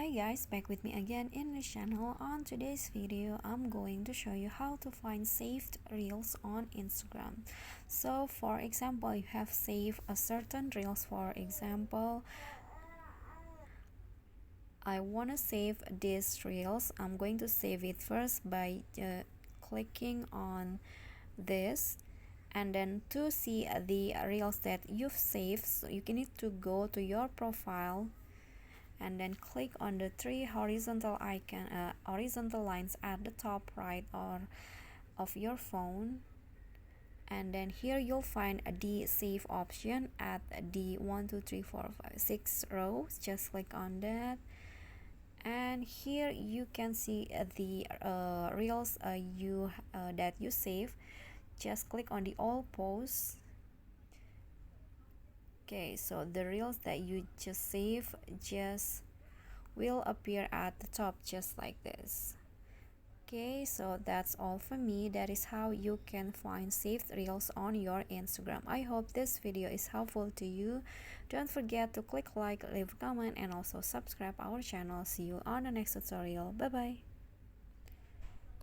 Hi guys, back with me again in the channel. On today's video, I'm going to show you how to find saved reels on Instagram. So for example, you have saved a certain reels. For example, I want to save this reels. I'm going to save it first by clicking on this, and then to see the reels that you've saved, so you need to go to your profile and then click on the three horizontal lines at the top right or of your phone, and then here you'll find the save option at the 1 2 3 4 5 6 rows. Just click on that, and here you can see the reels that you save. Just click on the all posts. Okay, so the reels that you just save just will appear at the top just like this. Okay, so that's all for me. That is how you can find saved reels on your Instagram. I hope this video is helpful to you. Don't forget to click like, leave a comment, and also subscribe our channel. See you on the next tutorial. Bye bye.